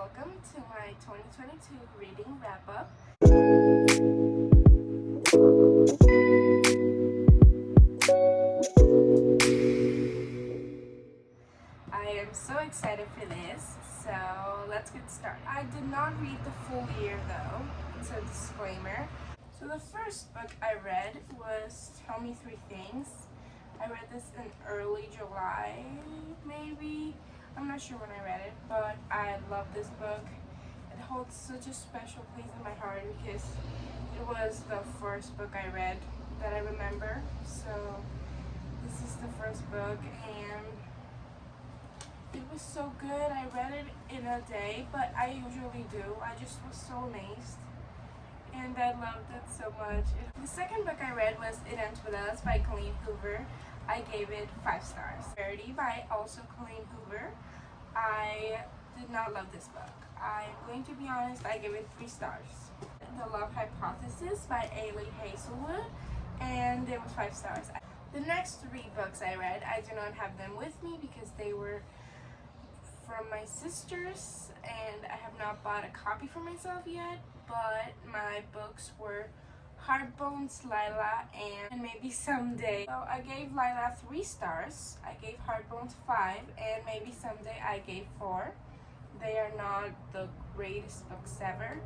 welcome to my 2022 reading wrap-up. I am so excited for this, so let's get started. I did not read the full year though, it's a disclaimer. So the first book I read was Tell Me Three Things. I read this in early July, maybe. I'm not sure when I read it, but I love this book. It holds such a special place in my heart because it was the first book I read that I remember. So this is the first book and it was so good. I read it in a day, but I usually do. I just was so amazed and I loved it so much. The second book I read was It Ends With Us by Colleen Hoover. I gave it 5 stars. Charity by also Colleen Hoover. I did not love this book. I'm going to be honest, I gave it 3 stars. The Love Hypothesis by Ailey Hazelwood, and it was 5 stars. The next 3 books I read, I do not have them with me because they were from my sisters and I have not bought a copy for myself yet, but my books were Heartbones, Lila, and Maybe Someday. So I gave Lila 3 stars, I gave Heartbones 5, and Maybe Someday I gave 4. They are not the greatest books ever,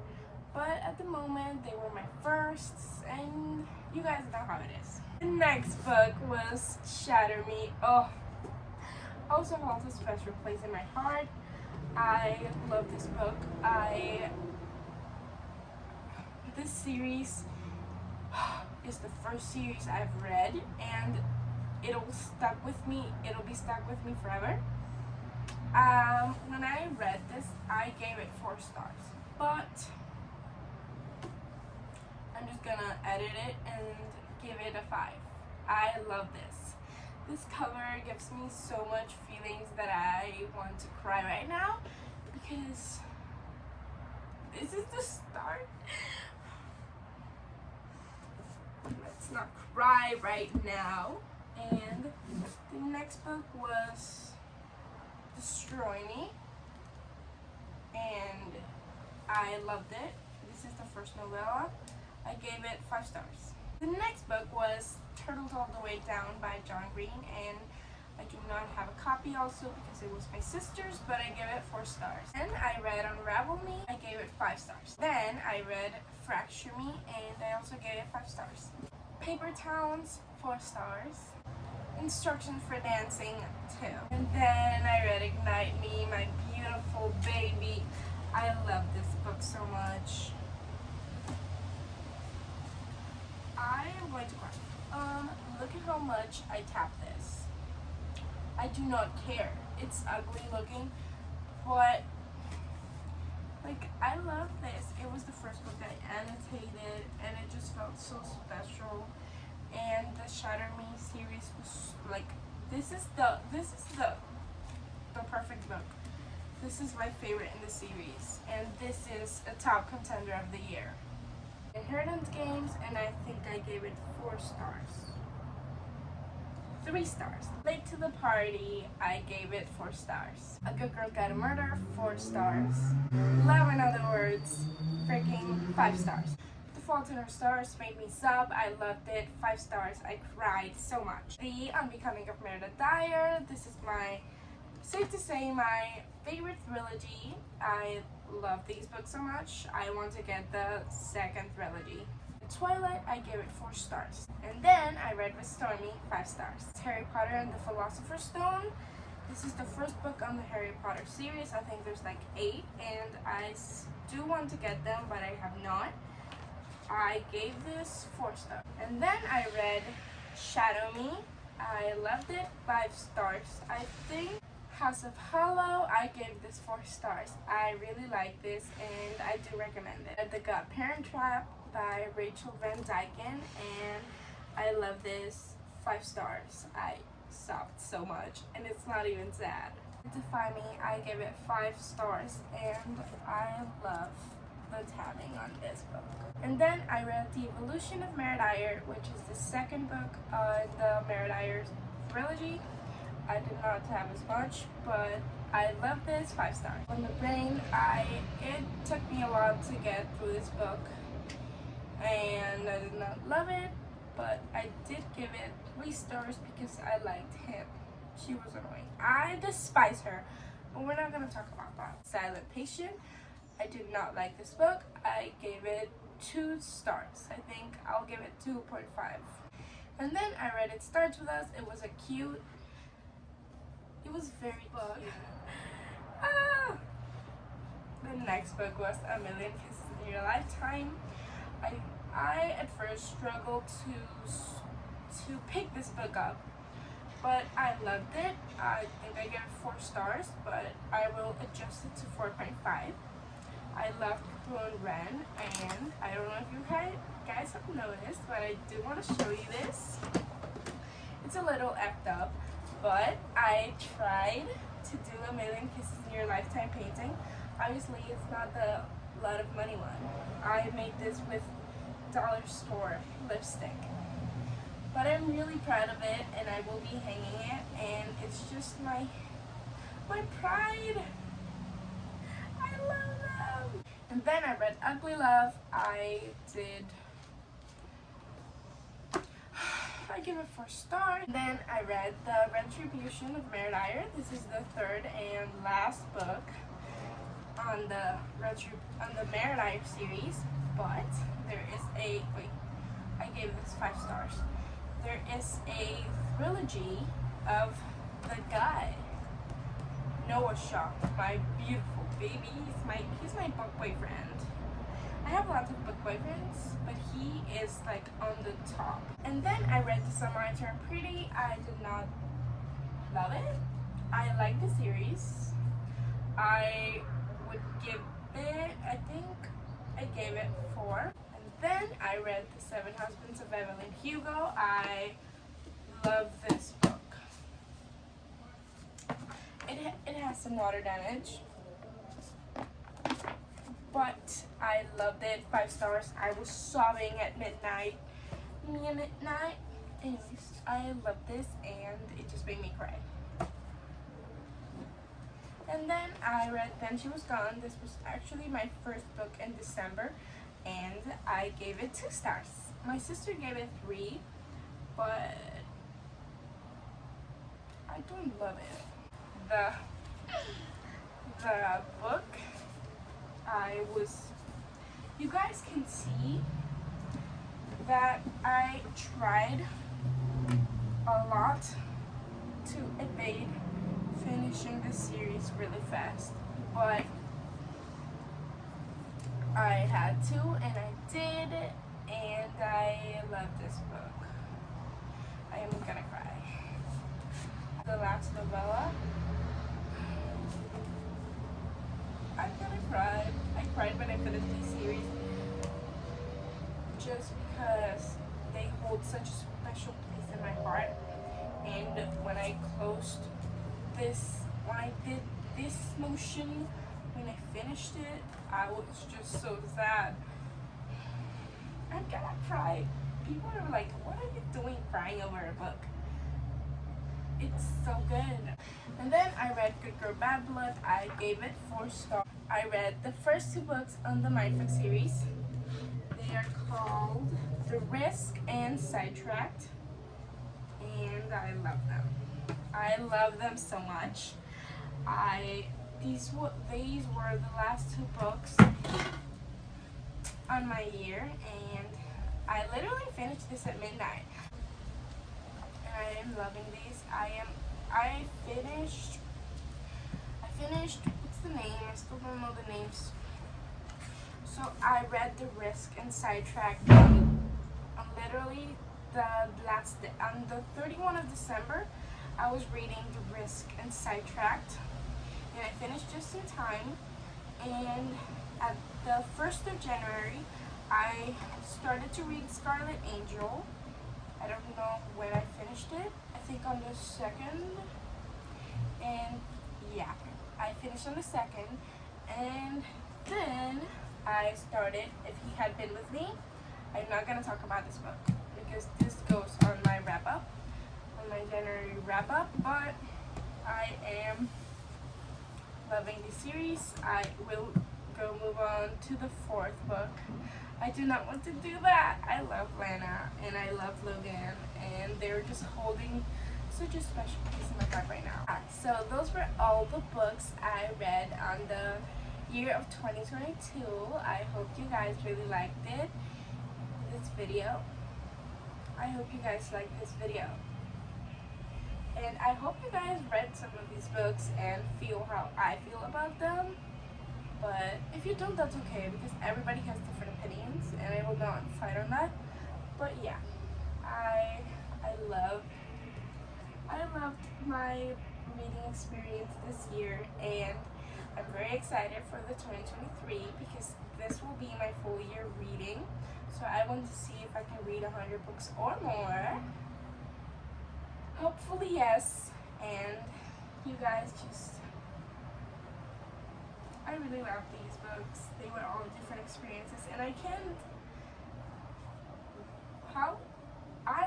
but at the moment they were my firsts, and you guys know how it is. The next book was Shatter Me. Oh, also holds a special place in my heart. I love this book. This series is the first series I've read and it'll be stuck with me forever. When I read this, I gave it 4 stars, but I'm just gonna edit it and give it a 5. I love this. This cover gives me so much feelings that I want to cry right now because this is the start. Let's not cry right now. And the next book was Destroy Me, and I loved it. This is the first novella. I gave it 5 stars. The next book was Turtles All the Way Down by John Green, and I do not have a copy also because it was my sister's, but I gave it 4 stars. Then I read Unravel Me, I gave it 5 stars. Then I read Fracture Me, and I also gave it 5 stars. Paper Towns, 4 stars. Instructions for Dancing, 2. And then I read Ignite Me, My Beautiful Baby. I love this book so much. I am going to cry. Look at how much I tap this. I do not care. It's ugly looking, but like I love this. It was the first book that I annotated and it just felt so special. And the Shatter Me series was like this is the perfect book. This is my favorite in the series, and this is a top contender of the year. Inheritance Games, and I think I gave it 4 stars. 3 stars. Late to the Party, I gave it 4 stars. A Good Girl Got a Murder, 4 stars. Love, in other words, freaking 5 stars. The Fault in Our Stars made me sob. I loved it. 5 stars. I cried so much. The Unbecoming of Meredith Dyer. This is safe to say, my favorite trilogy. I love these books so much. I want to get the second trilogy. Twilight, I gave it 4 stars. And then I read Restore Me, 5 stars. Harry Potter and the Philosopher's Stone. This is the first book on the Harry Potter series. I think there's like 8, and I do want to get them, but I have not. I gave this 4 stars. And then I read Shadow Me. I loved it, 5 stars. I think House of Hollow, I gave this 4 stars. I really like this and I do recommend it. The Godparent Trap by Rachel Van Dyken, and I love this, 5 stars. I sobbed so much and it's not even sad. Defy Me, I gave it 5 stars and I love the tabbing on this book. And then I read The Evolution of Meredith Dyer, which is the second book of the Meredith Dyer trilogy. I did not have as much, but I love this, 5 stars. On the brain, it took me a while to get through this book, and I did not love it, but I did give it 3 stars because I liked him. She was annoying. I despise her, but we're not gonna talk about that. Silent Patient, I did not like this book. I gave it 2 stars. I think I'll give it 2.5. And then I read It Starts With Us. It was it was very cute. The next book was A Million Kisses in Your Lifetime. I at first struggled to pick this book up, but I loved it. I think I gave it 4 stars, but I will adjust it to 4.5. I loved Blue and Ren, and I don't know if you guys have noticed, but I do want to show you this. It's a little effed up, but I tried to do A Million Kisses in Your Lifetime painting. Obviously, it's not the lot of money one. I made this with dollar store lipstick. But I'm really proud of it, and I will be hanging it, and it's just my pride. I love them. And then I read Ugly Love. I give it 4 stars. Then I read The Retribution of Mare Dyer. This is the 3rd and last book on the Mare Dyer series, but there is I gave this 5 stars. There is a trilogy of the guy, Noah Shaw, my beautiful baby. He's my book boyfriend. I have lots of book boyfriends, but he is like on the top. And then I read The Summer I Turned Pretty. I did not love it. I like the series. I would give it, I think I gave it 4. And then I read The 7 Husbands of Evelyn Hugo. I love this book. It has some water damage, but I loved it. 5 stars. I was sobbing at midnight. Anyways, I love this, and it just made me cry. And then I read Then She Was Gone. This was actually my first book in December, and I gave it 2 stars. My sister gave it 3, but I don't love it. The book, you guys can see that I tried a lot to evade finishing the series really fast, but I had to, and I did, and I love this book. I am gonna cry. The last novella, I'm gonna cry. I cried when I finished this series just because they hold such a special place in my heart. And when I did this motion, when I finished it, I was just so sad. I'm gonna cry. People are like, what are you doing crying over a book? It's so good. And then I read Good Girl Bad Blood. I gave it 4 stars. I read the first 2 books on the Mindfuck series. They are called The Risk and Sidetracked, and I love them. I love them so much. These were the last 2 books on my year, and I literally finished this at midnight. And I am loving these. I finished, what's the name? I still don't know the names. So I read The Risk and Sidetracked on literally on the 31 of December. I was reading The Risk and Sidetracked, and I finished just in time. And at the 1st of January, I started to read Scarlet Angel. I don't know when I finished it. I think on the 2nd. And yeah, I finished on the 2nd. And then I started If He Had Been With Me. I'm not going to talk about this book because this goes on my wrap-up, on my January wrap-up. But I am loving the series, I will go move on to the fourth book. I do not want to do that. I love Lana and I love Logan, and they're just holding such a special place in my heart right now. So those were all the books I read on the year of 2022. I hope you guys really liked this video. I hope you guys liked this video. And I hope you guys read some of these books and feel how I feel about them. But if you don't, that's okay, because everybody has different opinions and I will not fight on that. But yeah, I loved my reading experience this year, and I'm very excited for the 2023 because this will be my full year reading. So I want to see if I can read 100 books or more. Hopefully yes. And you guys I really love these books. They were all different experiences, and I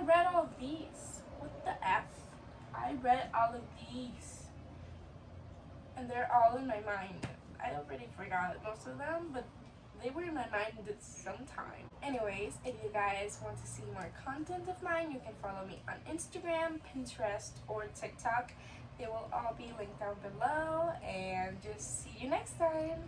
read all of these. What the F? I read all of these, and they're all in my mind. I already forgot most of them, but they were in my mind at some time. Anyways, if you guys want to see more content of mine, you can follow me on Instagram, Pinterest, or TikTok. They will all be linked down below, and just see you next time.